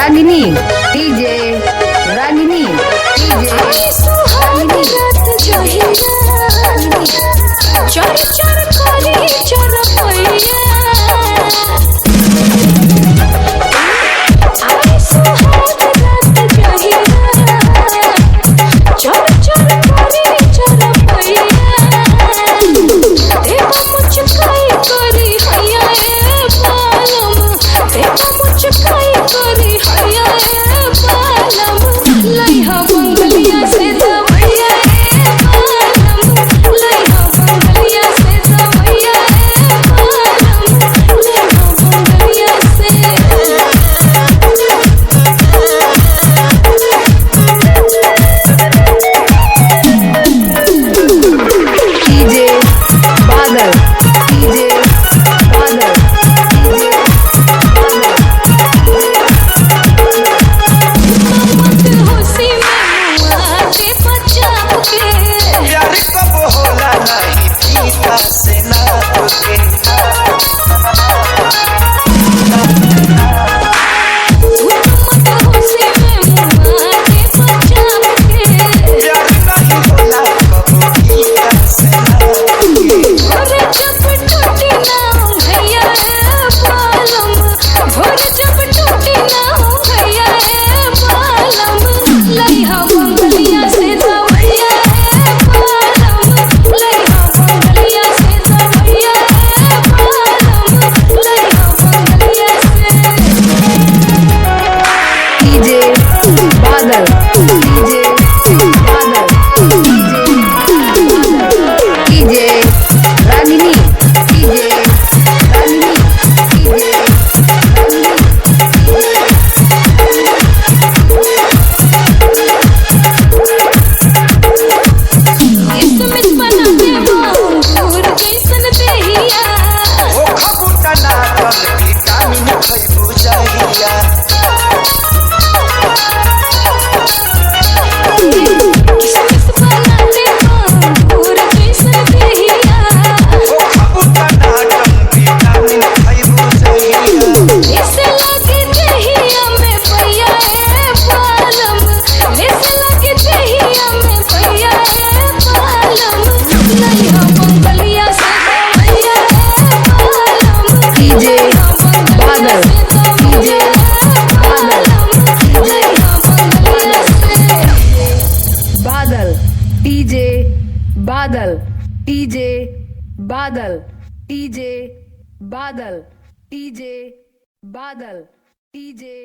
रागिनी DJ रागिनी DJ रागिनी चर चर करे चर पैया आए सुहाग रात जहिया चर चर करे चर पैया देव मुचकाई करी हैया ए बालम देव मुचकाई करी हैया ए बालम लइहा बंगलिया से दवैया ए बालम लइहा बंगलिया से दवैया ए बालम लइहा बंगलिया से डीजे बादल डीजे बादल डीजे मत होशी में आगे बचाव के प्यार कब होला नहीं पीता से ना तुके मत होशी में आगे बचाव के प्यार नहीं होला कब पीता से ना तुके भोर जब टूटी ना भैया ए बालम भोर जब टूटी ना भैया ए बालम लइहा बंगलिया से दवैया ए बालम लइहा बंगलिया से दवैया ए बालम लइहा बंगलिया से डीजे बादल डीजे बादल डीजे रागिनी डीजे रागिनी डीजे किस्मत बना दे मोर कैसन देहिया ओ खबुटा ना कम विटामिन खइबू जाहिया किस्मत बना दे मोर कैसन देहिया ओ खबुटा ना कम विटामिन खइबू जाहिया ऐसे लगे देहिया में भैया ए बालम ऐसे लगे देहिया में भैया ए बालम लइहा बंगलिया से भैया ए बालम डीजे बादल डीजे बादल लइहा बंगलिया से बादल डीजे बादल डीजे बादल डीजे बादल डीजे बादल डीजे